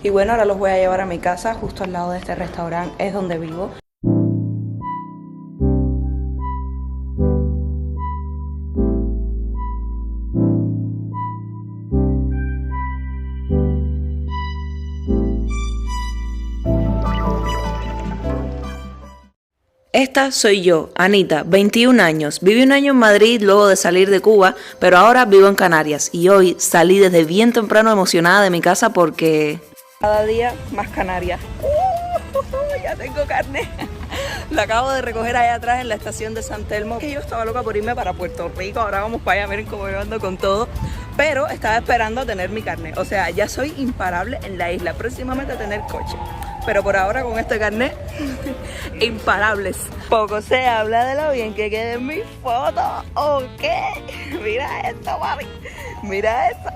Y bueno, ahora los voy a llevar a mi casa, justo al lado de este restaurante es donde vivo. Esta soy yo, Anita, 21 años. Viví un año en Madrid luego de salir de Cuba, pero ahora vivo en Canarias y hoy salí desde bien temprano emocionada de mi casa porque... Cada día más Canarias. Ya tengo carne. La acabo de recoger allá atrás en la estación de San Telmo. Yo estaba loca por irme para Puerto Rico, ahora vamos para allá, miren cómo yo ando con todo. Pero estaba esperando a tener mi carne, o sea, ya soy imparable en la isla, próximamente a tener coche. Pero por ahora con este carnet, imparables. Poco se habla de lo bien que quede en mi foto, ¿ok? Mira esto, mami, mira esto.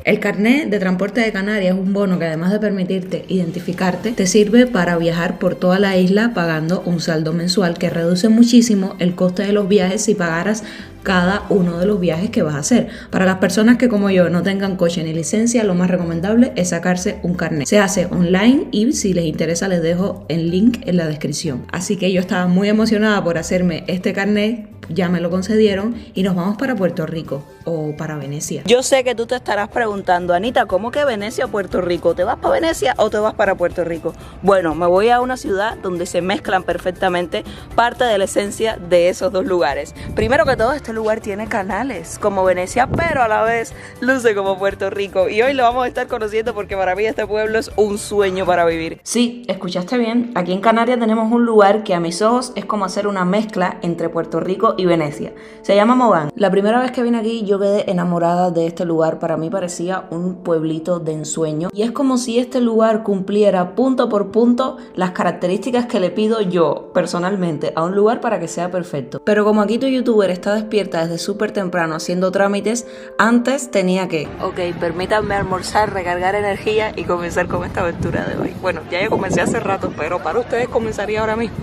El carnet de transporte de Canarias es un bono que además de permitirte identificarte, te sirve para viajar por toda la isla pagando un saldo mensual que reduce muchísimo el coste de los viajes si pagaras cada uno de los viajes que vas a hacer. Para las personas que como yo no tengan coche ni licencia, lo más recomendable es sacarse un carnet. Se hace online y si les interesa les dejo el link en la descripción. Así que yo estaba muy emocionada por hacerme este carnet, ya me lo concedieron y nos vamos para Puerto Rico o para Venecia. Yo sé que tú te estarás preguntando, Anita, ¿cómo que Venecia o Puerto Rico? ¿Te vas para Venecia o te vas para Puerto Rico? Bueno, me voy a una ciudad donde se mezclan perfectamente parte de la esencia de esos dos lugares. Primero que todo, este lugar tiene canales como Venecia, pero a la vez luce como Puerto Rico y hoy lo vamos a estar conociendo porque para mí este pueblo es un sueño para vivir. Sí, escuchaste bien, aquí en Canarias tenemos un lugar que a mis ojos es como hacer una mezcla entre Puerto Rico y Venecia. Se llama Mogán. La primera vez que vine aquí yo quedé enamorada de este lugar. Para mí parecía un pueblito de ensueño y es como si este lugar cumpliera punto por punto las características que le pido yo personalmente a un lugar para que sea perfecto. Pero como aquí tu youtuber está despierta desde súper temprano haciendo trámites, antes tenía que... Ok, permítanme almorzar, recargar energía y comenzar con esta aventura de hoy. Bueno, ya yo comencé hace rato, pero para ustedes comenzaría ahora mismo.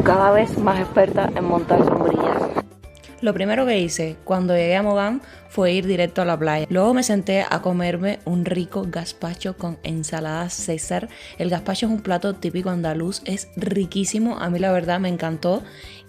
Cada vez más experta en montar sombrillas. Lo primero que hice cuando llegué a Mogán fue ir directo a la playa. Luego me senté a comerme un rico gazpacho con ensalada César. El gazpacho es un plato típico andaluz, es riquísimo, a mí la verdad me encantó.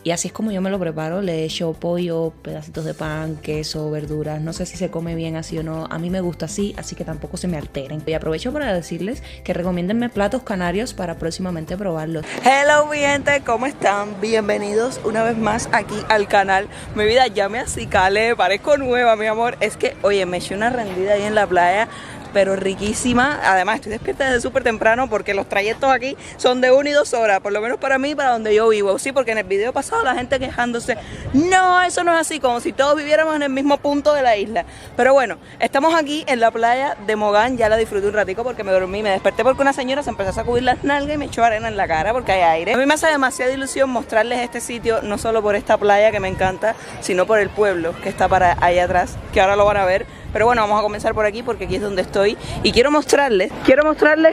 Y así es como yo me lo preparo, le echo pollo, pedacitos de pan, queso, verduras. No sé si se come bien así o no, a mí me gusta así, así que tampoco se me alteren. Y aprovecho para decirles que recomiéndenme platos canarios para próximamente probarlos. Hello mi gente, ¿cómo están? Bienvenidos una vez más aquí al canal. Mi vida ya me acicalé, parezco nueva mi amor. Es que, oye, me eché una rendida ahí en la playa, pero riquísima. Además estoy despierta desde súper temprano porque los trayectos aquí son de 1 y 2 horas, por lo menos para mí, para donde yo vivo. Sí, porque en el video pasado la gente quejándose, no, eso no es así, como si todos viviéramos en el mismo punto de la isla. Pero bueno, estamos aquí en la playa de Mogán, ya la disfruté un ratico porque me dormí, me desperté porque una señora se empezó a sacudir las nalgas y me echó arena en la cara porque hay aire. A mí me hace demasiada ilusión mostrarles este sitio, no solo por esta playa que me encanta, sino por el pueblo que está para allá atrás, que ahora lo van a ver. Pero bueno, vamos a comenzar por aquí porque aquí es donde estoy y quiero mostrarles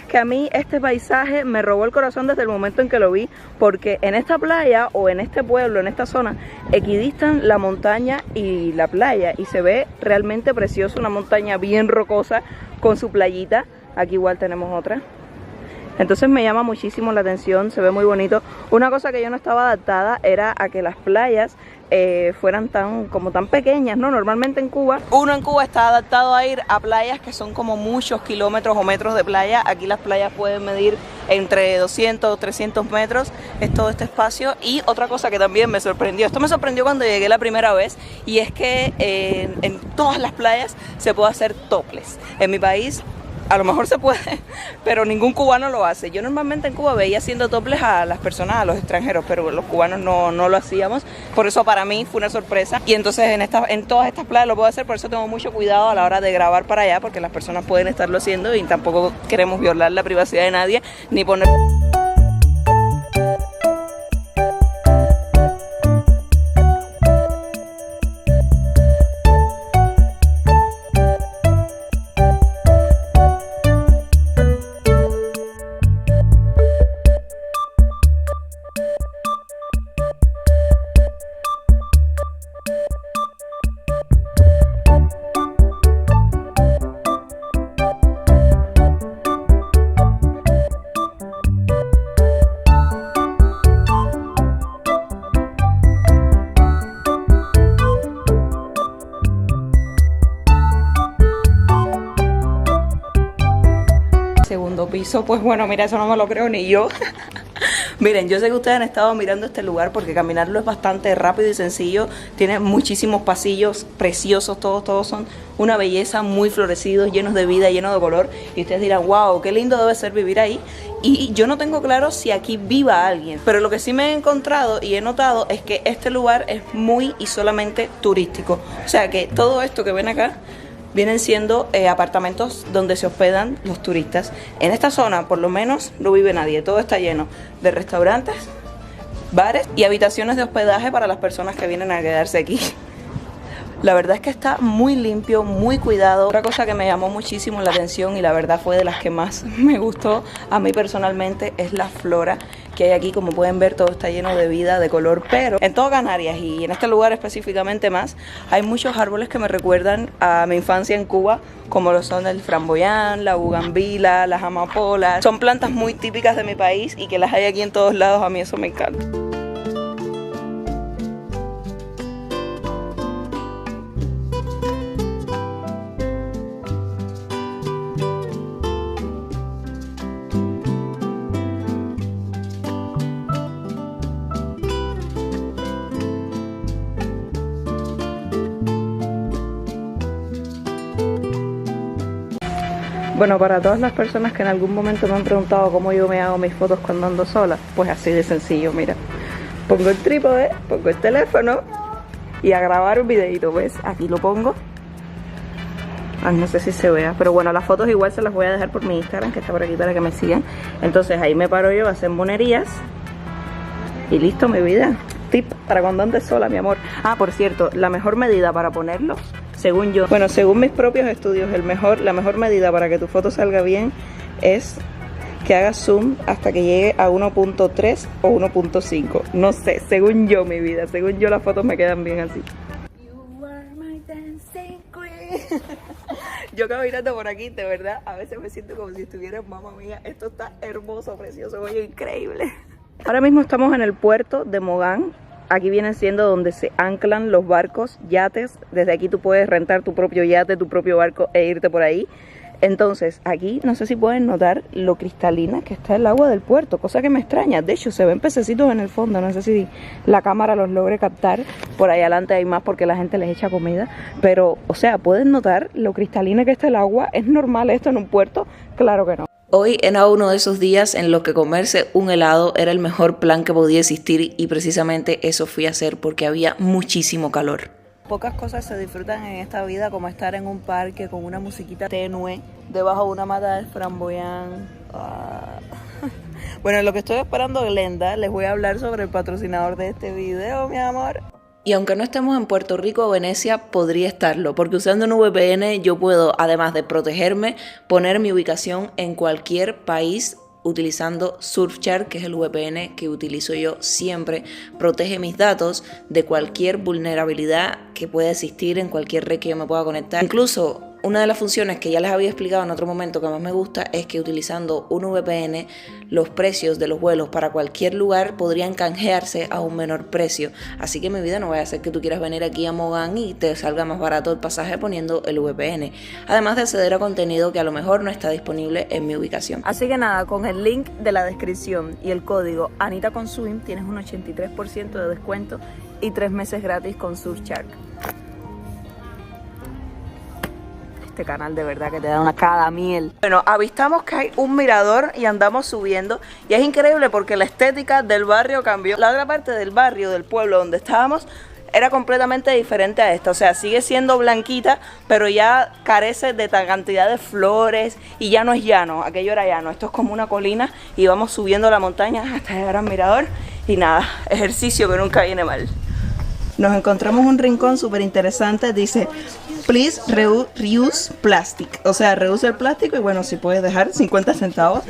que a mí este paisaje me robó el corazón desde el momento en que lo vi, porque en esta playa o en este pueblo, en esta zona, equidistan la montaña y la playa y se ve realmente precioso, una montaña bien rocosa con su playita. Aquí igual tenemos otra. Entonces me llama muchísimo la atención, se ve muy bonito. Una cosa que yo no estaba adaptada era a que las playas fueran tan pequeñas, ¿no? Normalmente en Cuba, uno en Cuba está adaptado a ir a playas que son como muchos kilómetros o metros de playa. Aquí las playas pueden medir entre 200 o 300 metros, es todo este espacio. Y otra cosa que también me sorprendió, esto me sorprendió cuando llegué la primera vez, y es que en todas las playas se puede hacer topless. En mi país a lo mejor se puede, pero ningún cubano lo hace. Yo normalmente en Cuba veía haciendo topless a las personas, a los extranjeros, pero los cubanos no lo hacíamos. Por eso para mí fue una sorpresa. Y entonces en todas estas playas lo puedo hacer, por eso tengo mucho cuidado a la hora de grabar para allá, porque las personas pueden estarlo haciendo y tampoco queremos violar la privacidad de nadie, ni poner... segundo piso. Pues bueno, mira, eso no me lo creo ni yo. Miren, yo sé que ustedes han estado mirando este lugar porque caminarlo es bastante rápido y sencillo. Tiene muchísimos pasillos preciosos, todos son una belleza, muy florecidos, llenos de vida, llenos de color. Y ustedes dirán, wow, qué lindo debe ser vivir ahí. Y yo no tengo claro si aquí viva alguien, pero lo que sí me he encontrado y he notado es que este lugar es muy y solamente turístico. O sea que todo esto que ven acá vienen siendo apartamentos donde se hospedan los turistas. En esta zona, por lo menos, no vive nadie. Todo está lleno de restaurantes, bares y habitaciones de hospedaje para las personas que vienen a quedarse aquí. La verdad es que está muy limpio, muy cuidado. Otra cosa que me llamó muchísimo la atención y la verdad fue de las que más me gustó a mí personalmente es la flora que hay aquí. Como pueden ver, todo está lleno de vida, de color, pero en todo Canarias y en este lugar específicamente más, hay muchos árboles que me recuerdan a mi infancia en Cuba, como lo son el framboyán, la bugambila, las amapolas. Son plantas muy típicas de mi país y que las hay aquí en todos lados. A mí eso me encanta. Bueno, para todas las personas que en algún momento me han preguntado cómo yo me hago mis fotos cuando ando sola, pues así de sencillo, mira. Pongo el trípode, pongo el teléfono y a grabar un videito, ¿ves? Aquí lo pongo. Ay, no sé si se vea, pero bueno, las fotos igual se las voy a dejar por mi Instagram, que está por aquí para que me sigan. Entonces ahí me paro yo a hacer monerías y listo, mi vida. Tip para cuando andes sola, mi amor. Ah, por cierto, la mejor medida para ponerlo, según yo, bueno, según mis propios estudios, la mejor medida para que tu foto salga bien es que hagas zoom hasta que llegue a 1.3 o 1.5. No sé, según yo, mi vida, según yo las fotos me quedan bien así. You are my dancing queen. Yo caminando por aquí, de verdad, a veces me siento como si estuviera en mamá mía. Esto está hermoso, precioso, oye, increíble. Ahora mismo estamos en el puerto de Mogán. Aquí viene siendo donde se anclan los barcos, yates. Desde aquí tú puedes rentar tu propio yate, tu propio barco e irte por ahí. Entonces, aquí no sé si pueden notar lo cristalina que está el agua del puerto, cosa que me extraña. De hecho, se ven pececitos en el fondo, no sé si la cámara los logre captar. Por ahí adelante hay más porque la gente les echa comida. Pero, o sea, ¿pueden notar lo cristalina que está el agua? ¿Es normal esto en un puerto? Claro que no. Hoy era uno de esos días en los que comerse un helado era el mejor plan que podía existir y precisamente eso fui a hacer porque había muchísimo calor. Pocas cosas se disfrutan en esta vida como estar en un parque con una musiquita tenue, debajo de una mata de framboyán. Bueno, lo que estoy esperando, Glenda, les voy a hablar sobre el patrocinador de este video, mi amor. Y aunque no estemos en Puerto Rico o Venecia, podría estarlo, porque usando un VPN yo puedo, además de protegerme, poner mi ubicación en cualquier país utilizando Surfshark, que es el VPN que utilizo yo siempre. Protege mis datos de cualquier vulnerabilidad que pueda existir en cualquier red que yo me pueda conectar. Incluso una de las funciones que ya les había explicado en otro momento que más me gusta es que utilizando un VPN los precios de los vuelos para cualquier lugar podrían canjearse a un menor precio. Así que mi vida, no vaya a ser que tú quieras venir aquí a Mogán y te salga más barato el pasaje poniendo el VPN. Además de acceder a contenido que a lo mejor no está disponible en mi ubicación. Así que nada, con el link de la descripción y el código AnitaConSwim tienes un 83% de descuento y 3 meses gratis con Surfshark. Este canal de verdad que te da una cada miel. Bueno, avistamos que hay un mirador y andamos subiendo y es increíble porque la estética del barrio cambió. La otra parte del barrio, del pueblo donde estábamos, era completamente diferente a esta. O sea, sigue siendo blanquita, pero ya carece de tal cantidad de flores y ya no es llano. Aquello era llano. Esto es como una colina y vamos subiendo la montaña hasta llegar al mirador y nada, ejercicio que nunca viene mal. Nos encontramos un rincón súper interesante, dice please reuse plastic, o sea, reusa el plástico y bueno, si puedes dejar 50 centavos.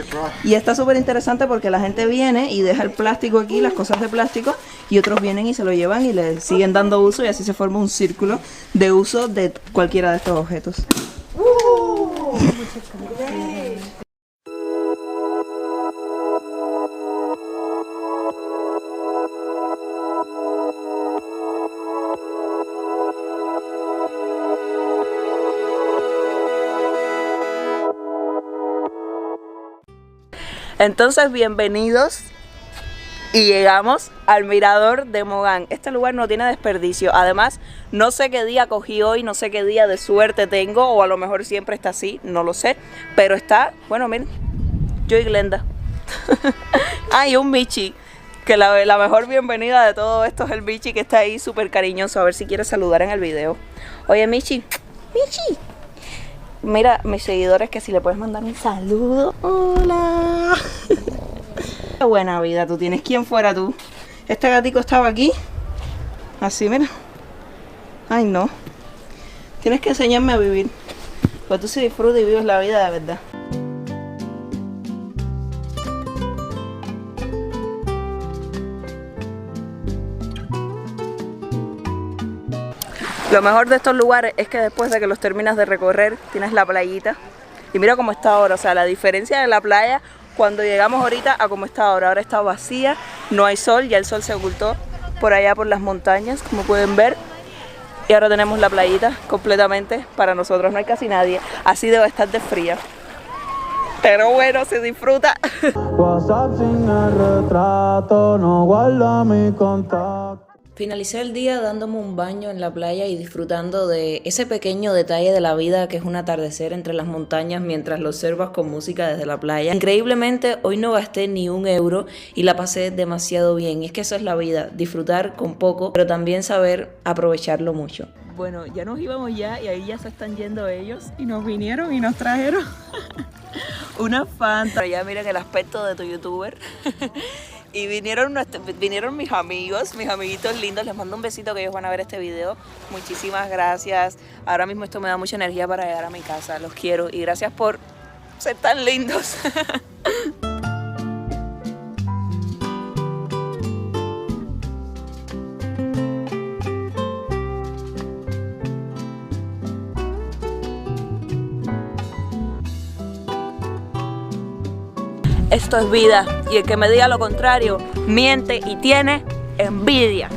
Y está súper interesante porque la gente viene y deja el plástico aquí, las cosas de plástico, y otros vienen y se lo llevan y le siguen dando uso y así se forma un círculo de uso de cualquiera de estos objetos. Entonces, bienvenidos. Y llegamos al mirador de Mogán. Este lugar no tiene desperdicio. Además, no sé qué día cogí hoy, no sé qué día de suerte tengo, o a lo mejor siempre está así, no lo sé. Pero está, bueno, miren, yo y Glenda. Y un Michi, que la mejor bienvenida de todo esto es el Michi, que está ahí súper cariñoso. A ver si quiere saludar en el video. Oye, Michi, Michi. Mira, mis seguidores, que si le puedes mandar un saludo. Hola. Qué buena vida tú tienes. ¿Quién fuera tú? Este gatico estaba aquí. Así, mira. Ay, no. Tienes que enseñarme a vivir. Pues tú sí disfrutas y vives la vida de verdad. Lo mejor de estos lugares es que después de que los terminas de recorrer, tienes la playita. Y mira cómo está ahora. O sea, la diferencia de la playa cuando llegamos ahorita a cómo está ahora. Ahora está vacía, no hay sol, ya el sol se ocultó por allá por las montañas, como pueden ver. Y ahora tenemos la playita completamente para nosotros, no hay casi nadie. Así debe estar de fría. Pero bueno, se disfruta. WhatsApp sin el retrato, no guarda mi contacto. Finalicé el día dándome un baño en la playa y disfrutando de ese pequeño detalle de la vida que es un atardecer entre las montañas mientras lo observas con música desde la playa. Increíblemente, hoy no gasté ni un euro y la pasé demasiado bien. Y es que eso es la vida, disfrutar con poco, pero también saber aprovecharlo mucho. Bueno, ya nos íbamos ya y ahí ya se están yendo ellos y nos vinieron y nos trajeron una Fanta. Ya miren el aspecto de tu youtuber. Y vinieron mis amigos, mis amiguitos lindos. Les mando un besito, que ellos van a ver este video. Muchísimas gracias. Ahora mismo esto me da mucha energía para llegar a mi casa. Los quiero y gracias por ser tan lindos. Esto es vida, y el que me diga lo contrario miente y tiene envidia.